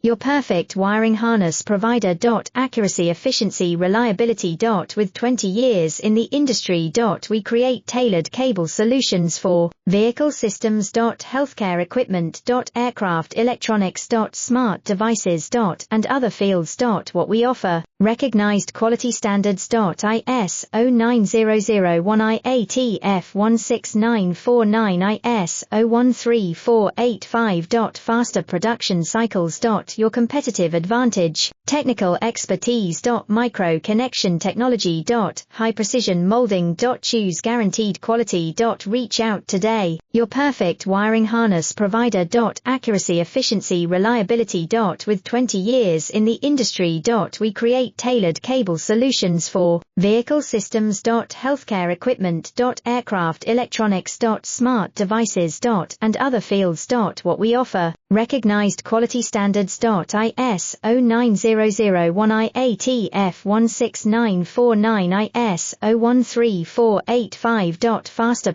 your perfect wiring harness provider. Accuracy, efficiency, reliability. With 20 years in the industry. We create tailored cable solutions for vehicle systems. Healthcare equipment. Aircraft electronics. Smart devices. And other fields. What we offer, recognized quality standards. ISO 9001 IATF 16949 ISO 13485. Faster production cycles. Your competitive advantage, technical expertise. Micro connection technology. High precision molding. Choose guaranteed quality. Reach out today, your perfect wiring harness provider. Accuracy, efficiency, reliability. With 20 years in the industry. We create tailored cable solutions for vehicle systems. Healthcare equipment. Aircraft electronics. Smart devices. And other fields. What we offer, recognized quality standards. ISO 9001 IATF 16949 ISO 13485. Faster